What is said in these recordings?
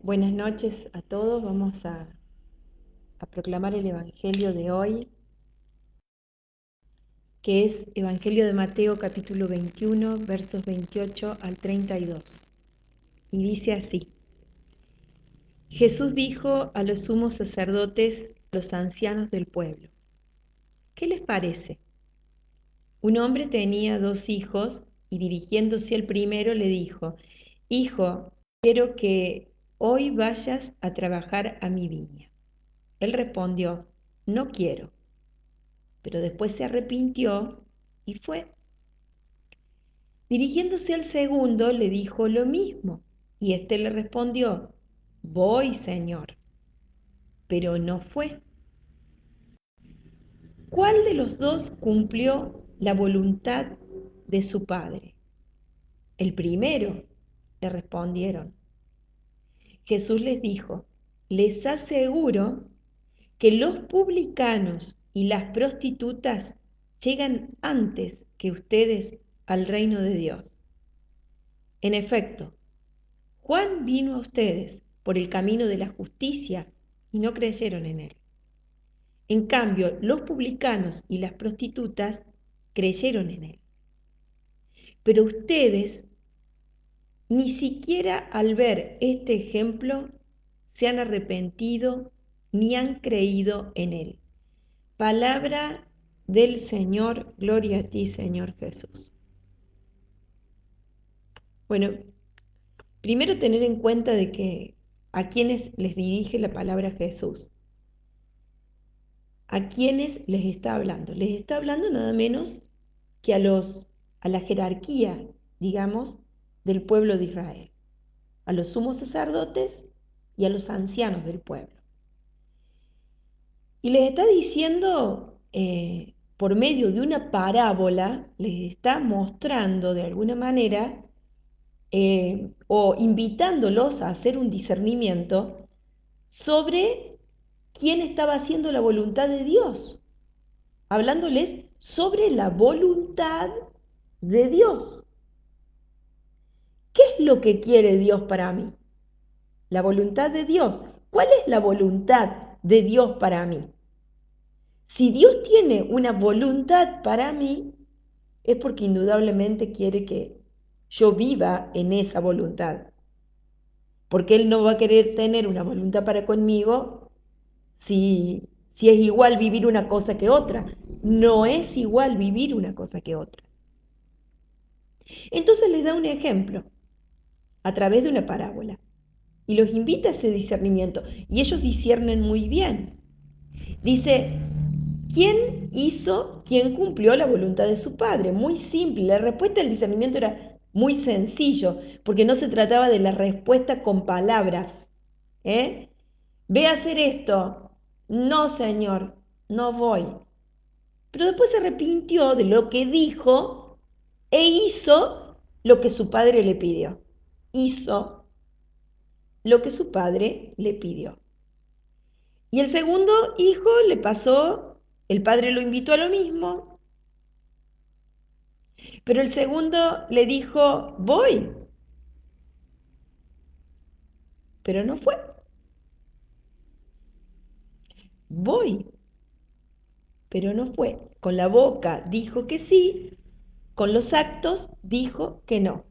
Buenas noches a todos. Vamos a proclamar el Evangelio de hoy, que es Evangelio de Mateo capítulo 21, versos 28 al 32. Y dice así: Jesús dijo a los sumos sacerdotes, a los ancianos del pueblo: ¿Qué les parece? Un hombre tenía 2 hijos y dirigiéndose al primero le dijo: Hijo, quiero que hoy vayas a trabajar a mi viña. Él respondió: No quiero. Pero después se arrepintió y fue. Dirigiéndose al segundo, le dijo lo mismo, y éste le respondió: Voy, Señor. Pero no fue. ¿Cuál de los dos cumplió la voluntad de su padre? El primero, le respondieron. Jesús les dijo: Les aseguro que los publicanos y las prostitutas llegan antes que ustedes al reino de Dios. En efecto, Juan vino a ustedes por el camino de la justicia y no creyeron en él. En cambio, los publicanos y las prostitutas creyeron en él. Pero ustedes, ni siquiera al ver este ejemplo, se han arrepentido ni han creído en él. Palabra del Señor, gloria a ti, Señor Jesús. Bueno, primero tener en cuenta de que a quienes les dirige la palabra Jesús. ¿A quiénes les está hablando? Les está hablando nada menos que a la jerarquía, digamos, del pueblo de Israel, a los sumos sacerdotes y a los ancianos del pueblo. Y les está diciendo, por medio de una parábola, les está mostrando de alguna manera o invitándolos a hacer un discernimiento sobre quién estaba haciendo la voluntad de Dios, hablándoles sobre la voluntad de Dios. ¿Qué es lo que quiere Dios para mí? La voluntad de Dios. ¿Cuál es la voluntad de Dios para mí? Si Dios tiene una voluntad para mí, es porque indudablemente quiere que yo viva en esa voluntad. Porque Él no va a querer tener una voluntad para conmigo si es igual vivir una cosa que otra. No es igual vivir una cosa que otra. Entonces les da un ejemplo a través de una parábola y los invita a ese discernimiento y ellos disciernen muy bien. Dice: ¿quién cumplió la voluntad de su padre? Muy simple, la respuesta del discernimiento era muy sencillo, porque no se trataba de la respuesta con palabras. Ve a hacer esto. No, Señor, no voy. Pero después se arrepintió de lo que dijo e hizo lo que su padre le pidió. Hizo lo que su padre le pidió. Y el segundo hijo le pasó, el padre lo invitó a lo mismo, pero el segundo le dijo: voy, pero no fue. Voy, pero no fue. Con la boca dijo que sí, con los actos dijo que no.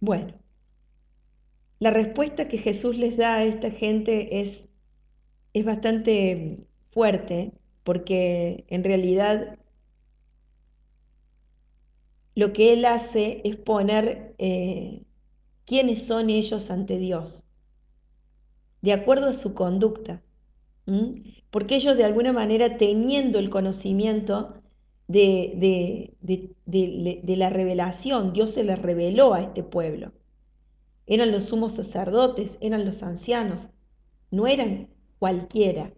Bueno, la respuesta que Jesús les da a esta gente es bastante fuerte, porque en realidad lo que Él hace es poner quiénes son ellos ante Dios, de acuerdo a su conducta. Porque ellos de alguna manera, teniendo el conocimiento de la revelación, Dios se les reveló a este pueblo. Eran los sumos sacerdotes, eran los ancianos, no eran cualquiera,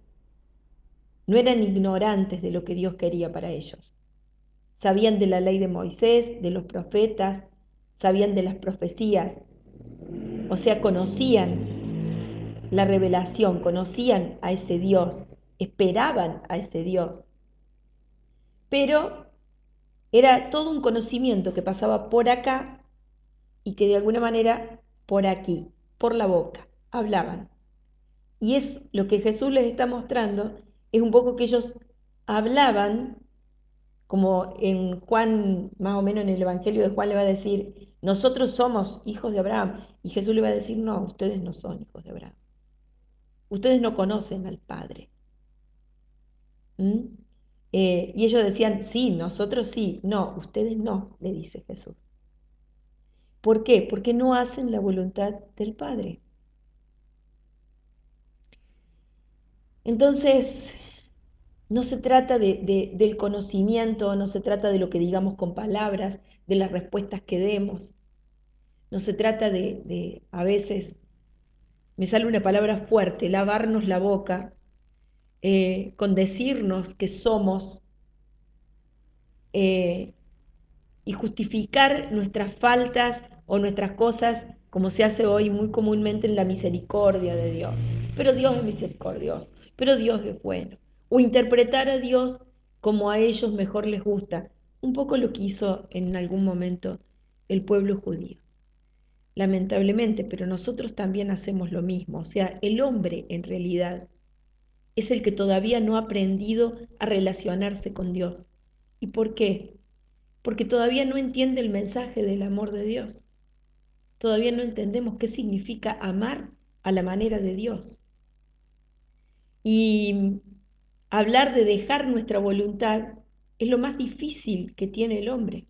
no eran ignorantes de lo que Dios quería para ellos. Sabían de la ley de Moisés, de los profetas, sabían de las profecías, o sea, conocían la revelación, conocían a ese Dios, esperaban a ese Dios. Pero Era todo un conocimiento que pasaba por acá y que de alguna manera por aquí, por la boca, hablaban. Y es lo que Jesús les está mostrando, es un poco que ellos hablaban, como en Juan, más o menos en el Evangelio de Juan le va a decir, nosotros somos hijos de Abraham. Y Jesús le va a decir, no, ustedes no son hijos de Abraham. Ustedes no conocen al Padre. ¿Mm? Y ellos decían, sí, nosotros sí. No, ustedes no, le dice Jesús. ¿Por qué? Porque no hacen la voluntad del Padre. Entonces, no se trata del conocimiento, no se trata de lo que digamos con palabras, de las respuestas que demos. No se trata a veces, me sale una palabra fuerte, lavarnos la boca, con decirnos que somos eh, y justificar nuestras faltas o nuestras cosas como se hace hoy muy comúnmente en la misericordia de Dios. Pero Dios es misericordioso, pero Dios es bueno. O interpretar a Dios como a ellos mejor les gusta. Un poco lo que hizo en algún momento el pueblo judío. Lamentablemente, pero nosotros también hacemos lo mismo. O sea, el hombre en realidad es el que todavía no ha aprendido a relacionarse con Dios. ¿Y por qué? Porque todavía no entiende el mensaje del amor de Dios. Todavía no entendemos qué significa amar a la manera de Dios. Y hablar de dejar nuestra voluntad es lo más difícil que tiene el hombre.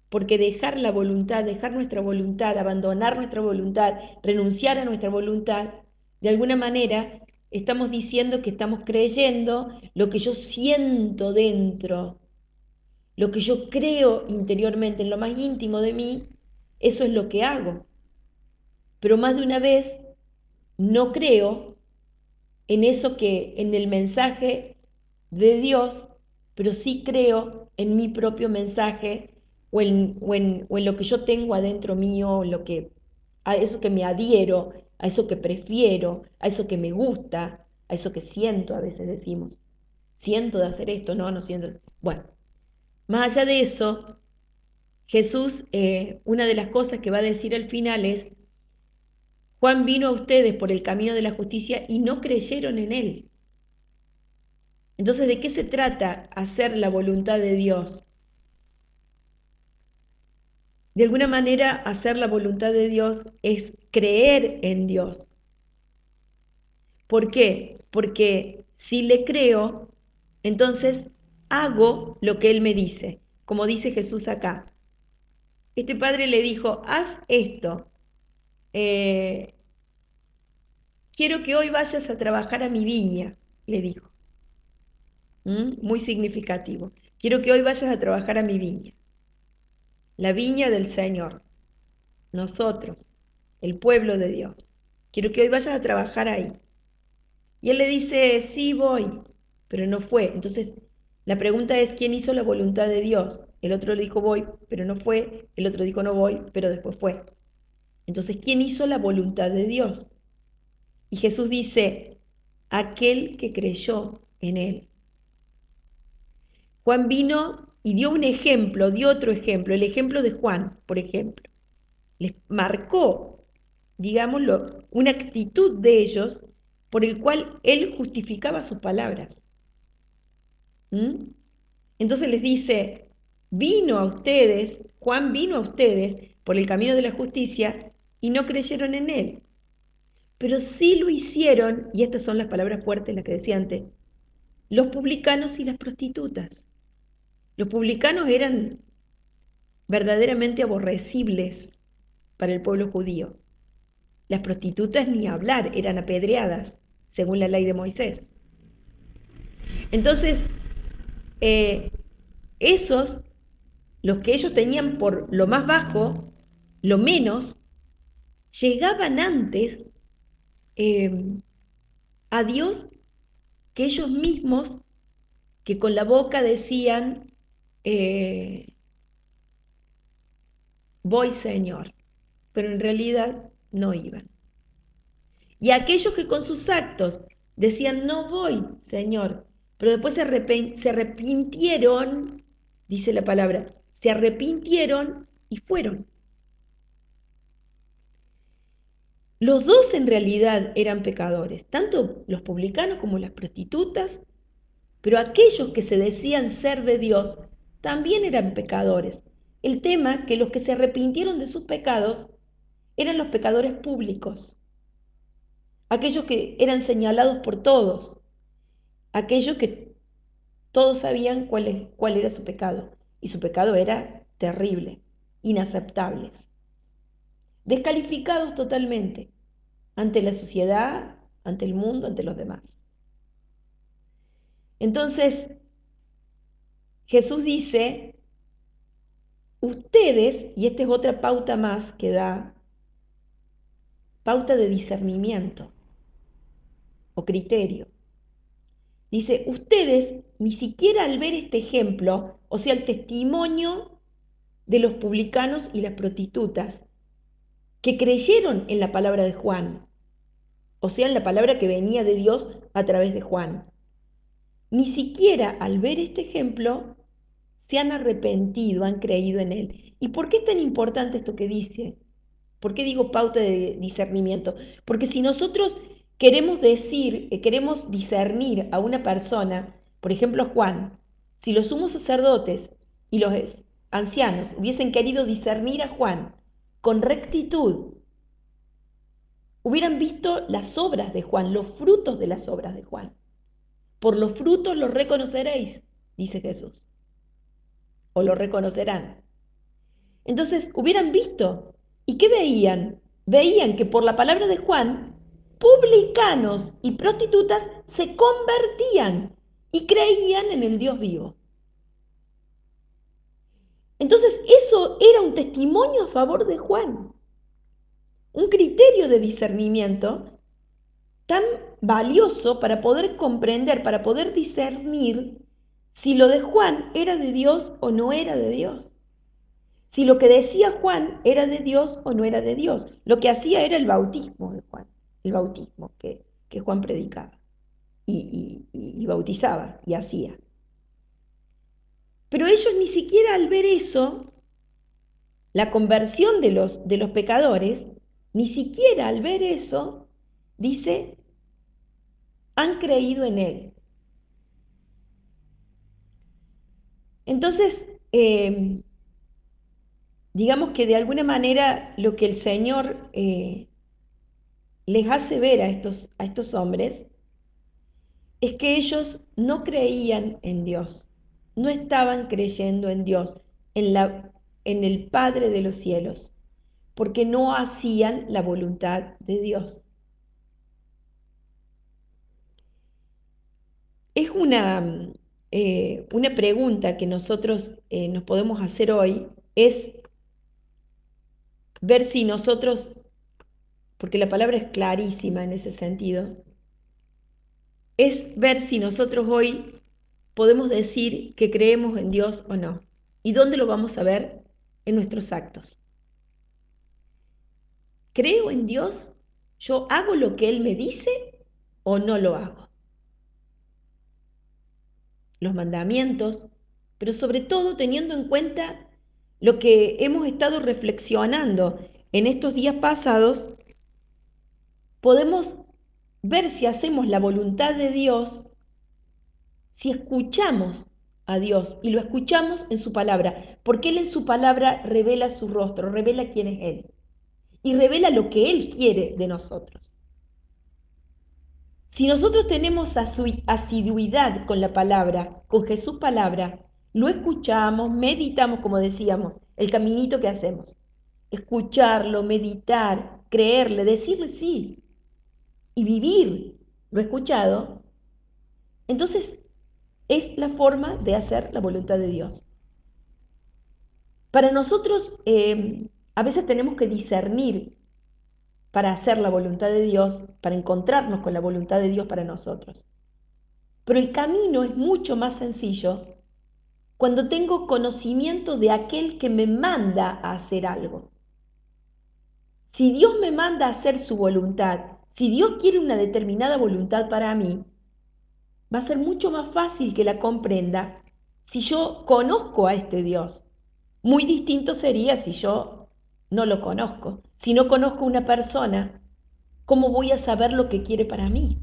Porque dejar la voluntad, dejar nuestra voluntad, abandonar nuestra voluntad, renunciar a nuestra voluntad, de alguna manera estamos diciendo que estamos creyendo lo que yo siento dentro, lo que yo creo interiormente, en lo más íntimo de mí, eso es lo que hago. Pero más de una vez no creo en eso que, en el mensaje de Dios, pero sí creo en mi propio mensaje o en lo que yo tengo adentro mío, a eso que me adhiero, a eso que prefiero, a eso que me gusta, a eso que siento, a veces decimos, siento de hacer esto, no siento. Bueno, más allá de eso, Jesús, una de las cosas que va a decir al final es, Juan vino a ustedes por el camino de la justicia y no creyeron en él. Entonces, ¿de qué se trata hacer la voluntad de Dios? De alguna manera, hacer la voluntad de Dios es creer en Dios. ¿Por qué? Porque si le creo, entonces hago lo que Él me dice, como dice Jesús acá. Este padre le dijo, haz esto. Eh, Quiero que hoy vayas a trabajar a mi viña, le dijo. Muy significativo. Quiero que hoy vayas a trabajar a mi viña, la viña del Señor, nosotros, el pueblo de Dios. Quiero que hoy vayas a trabajar ahí. Y él le dice, sí voy, pero no fue. Entonces, la pregunta es, ¿quién hizo la voluntad de Dios? El otro le dijo, voy, pero no fue. El otro dijo, no voy, pero después fue. Entonces, ¿quién hizo la voluntad de Dios? Y Jesús dice, aquel que creyó en él. Juan vino y dio un ejemplo, dio otro ejemplo, el ejemplo de Juan, por ejemplo. Les marcó, digámoslo, una actitud de ellos por el cual él justificaba sus palabras. ¿Mm? Entonces les dice, vino a ustedes, Juan vino a ustedes por el camino de la justicia y no creyeron en él. Pero sí lo hicieron, y estas son las palabras fuertes, las que decía antes, los publicanos y las prostitutas. Los publicanos eran verdaderamente aborrecibles para el pueblo judío. Las prostitutas ni hablar, eran apedreadas, según la ley de Moisés. Entonces, eh, esos, los que ellos tenían por lo más bajo, lo menos, llegaban antes eh, a Dios que ellos mismos, que con la boca decían, eh, voy Señor, pero en realidad no iban. Y aquellos que con sus actos decían, no voy, Señor, pero después se arrepintieron, dice la palabra, se arrepintieron y fueron. Los dos en realidad eran pecadores, tanto los publicanos como las prostitutas, pero aquellos que se decían ser de Dios también eran pecadores. El tema que los que se arrepintieron de sus pecados eran los pecadores públicos, aquellos que eran señalados por todos, aquellos que todos sabían cuál era su pecado, y su pecado era terrible, inaceptable, descalificados totalmente ante la sociedad, ante el mundo, ante los demás. Entonces, Jesús dice, ustedes, y esta es otra pauta más que da, pauta de discernimiento o criterio. Dice, ustedes ni siquiera al ver este ejemplo, o sea, el testimonio de los publicanos y las prostitutas, que creyeron en la palabra de Juan, o sea, en la palabra que venía de Dios a través de Juan, ni siquiera al ver este ejemplo se han arrepentido, han creído en él. ¿Y por qué es tan importante esto que dice? ¿Por qué digo pauta de discernimiento? Porque si nosotros queremos decir, queremos discernir a una persona, por ejemplo a Juan, si los sumos sacerdotes y los ancianos hubiesen querido discernir a Juan con rectitud, hubieran visto las obras de Juan, los frutos de las obras de Juan. Por los frutos los reconoceréis, dice Jesús, o lo reconocerán. Entonces, hubieran visto. ¿Y qué veían? Veían que por la palabra de Juan, publicanos y prostitutas se convertían y creían en el Dios vivo. Entonces, eso era un testimonio a favor de Juan, un criterio de discernimiento tan valioso para poder comprender, para poder discernir si lo de Juan era de Dios o no era de Dios. Si lo que decía Juan era de Dios o no era de Dios. Lo que hacía era el bautismo de Juan, el bautismo que Juan predicaba y bautizaba y hacía. Pero ellos ni siquiera al ver eso, la conversión de los pecadores, ni siquiera al ver eso, dice, han creído en él. Entonces, digamos que de alguna manera lo que el Señor les hace ver a estos hombres es que ellos no creían en Dios, no estaban creyendo en Dios, en el Padre de los cielos, porque no hacían la voluntad de Dios. Es una pregunta que nosotros nos podemos hacer hoy, es ver si nosotros, porque la palabra es clarísima en ese sentido, es ver si nosotros hoy podemos decir que creemos en Dios o no. ¿Y dónde lo vamos a ver? En nuestros actos. ¿Creo en Dios? ¿Yo hago lo que Él me dice o no lo hago? Los mandamientos, pero sobre todo teniendo en cuenta lo que hemos estado reflexionando en estos días pasados, podemos ver si hacemos la voluntad de Dios, si escuchamos a Dios y lo escuchamos en su palabra, porque Él en su palabra revela su rostro, revela quién es Él y revela lo que Él quiere de nosotros. Si nosotros tenemos asiduidad con la palabra, con Jesús palabra, lo escuchamos, meditamos, como decíamos, el caminito que hacemos. Escucharlo, meditar, creerle, decirle sí y vivir lo escuchado, entonces es la forma de hacer la voluntad de Dios. Para nosotros a veces tenemos que discernir para hacer la voluntad de Dios, para encontrarnos con la voluntad de Dios para nosotros. Pero el camino es mucho más sencillo cuando tengo conocimiento de aquel que me manda a hacer algo. Si Dios me manda a hacer su voluntad, si Dios quiere una determinada voluntad para mí, va a ser mucho más fácil que la comprenda si yo conozco a este Dios. Muy distinto sería si yo no lo conozco. Si no conozco a una persona, ¿cómo voy a saber lo que quiere para mí?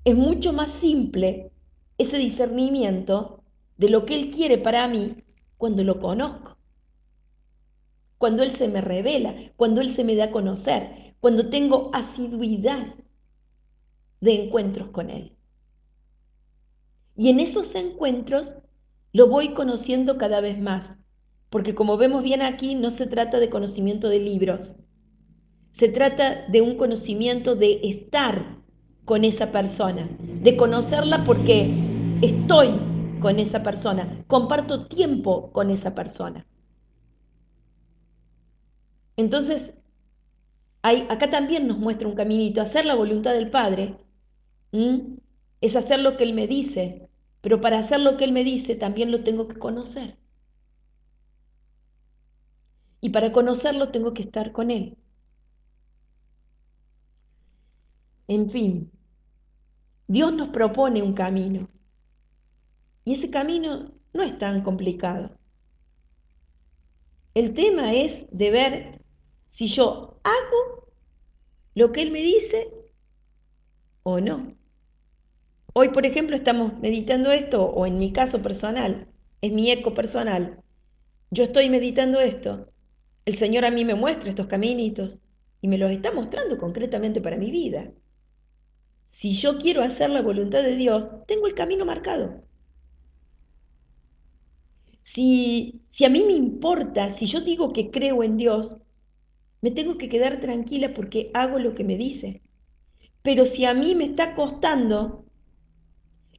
Es mucho más simple ese discernimiento de lo que Él quiere para mí cuando lo conozco, cuando Él se me revela, cuando Él se me da a conocer, cuando tengo asiduidad de encuentros con Él. Y en esos encuentros lo voy conociendo cada vez más, porque como vemos bien aquí, no se trata de conocimiento de libros, se trata de un conocimiento de estar con esa persona, de conocerla porque estoy con esa persona, comparto tiempo con esa persona. Entonces, acá también nos muestra un caminito, hacer la voluntad del Padre, ¿m? Es hacer lo que Él me dice, pero para hacer lo que Él me dice también lo tengo que conocer. Y para conocerlo tengo que estar con Él. En fin, Dios nos propone un camino y ese camino no es tan complicado. El tema es de ver si yo hago lo que Él me dice o no. Hoy, por ejemplo, estamos meditando esto, o en mi caso personal, es mi eco personal. Yo estoy meditando esto. El Señor a mí me muestra estos caminitos y me los está mostrando concretamente para mi vida. Si yo quiero hacer la voluntad de Dios, tengo el camino marcado. Si a mí me importa, si yo digo que creo en Dios, me tengo que quedar tranquila porque hago lo que me dice. Pero si a mí me está costando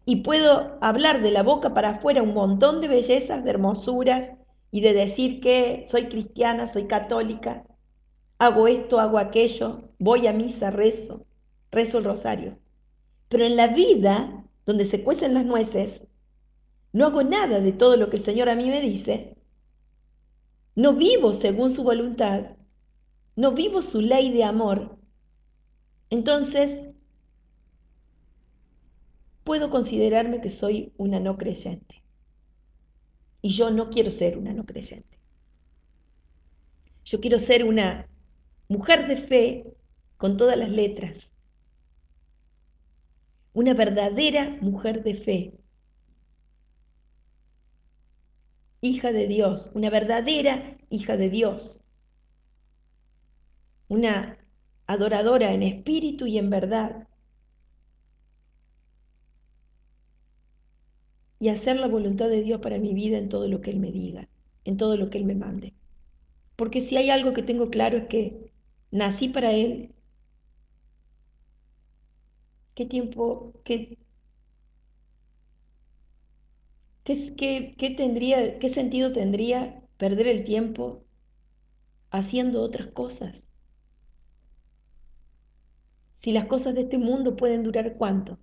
y puedo hablar de la boca para afuera un montón de bellezas, de hermosuras y de decir que soy cristiana, soy católica, hago esto, hago aquello, voy a misa, rezo el rosario. Pero en la vida, donde se cuecen las nueces, no hago nada de todo lo que el Señor a mí me dice, no vivo según su voluntad, no vivo su ley de amor, entonces puedo considerarme que soy una no creyente. Y yo no quiero ser una no creyente. Yo quiero ser una mujer de fe con todas las letras, una verdadera mujer de fe, hija de Dios, una verdadera hija de Dios, una adoradora en espíritu y en verdad, y hacer la voluntad de Dios para mi vida en todo lo que Él me diga, en todo lo que Él me mande. Porque si hay algo que tengo claro es que nací para Él. ¿Qué tiempo, qué sentido tendría perder el tiempo haciendo otras cosas? Si las cosas de este mundo pueden durar cuánto,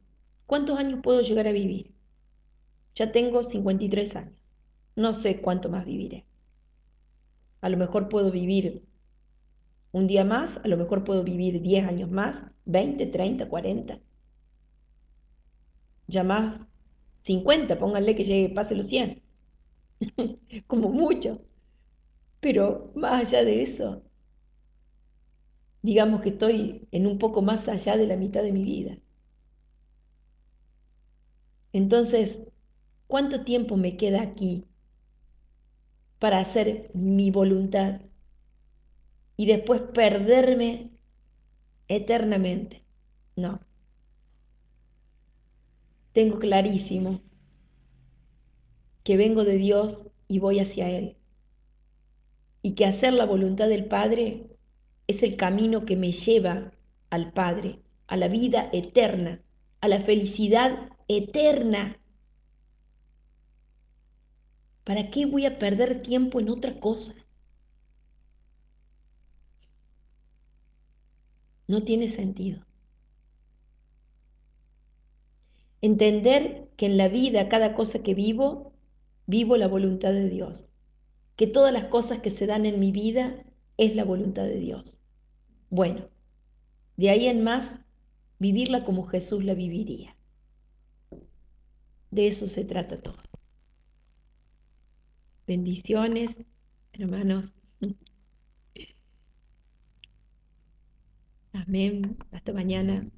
¿cuántos años puedo llegar a vivir? Ya tengo 53 años. No sé cuánto más viviré. A lo mejor puedo vivir un día más, a lo mejor puedo vivir 10 años más, 20, 30, 40. Ya más 50, pónganle que llegue, pase los 100, como mucho. Pero más allá de eso, digamos que estoy en un poco más allá de la mitad de mi vida. Entonces, ¿cuánto tiempo me queda aquí para hacer mi voluntad y después perderme eternamente? No, tengo clarísimo que vengo de Dios y voy hacia Él, y que hacer la voluntad del Padre es el camino que me lleva al Padre, a la vida eterna, a la felicidad eterna. ¿Para qué voy a perder tiempo en otra cosa? No tiene sentido. Entender que en la vida, cada cosa que vivo, vivo la voluntad de Dios. Que todas las cosas que se dan en mi vida es la voluntad de Dios. Bueno, de ahí en más, vivirla como Jesús la viviría. De eso se trata todo. Bendiciones, hermanos. Amén. Hasta mañana.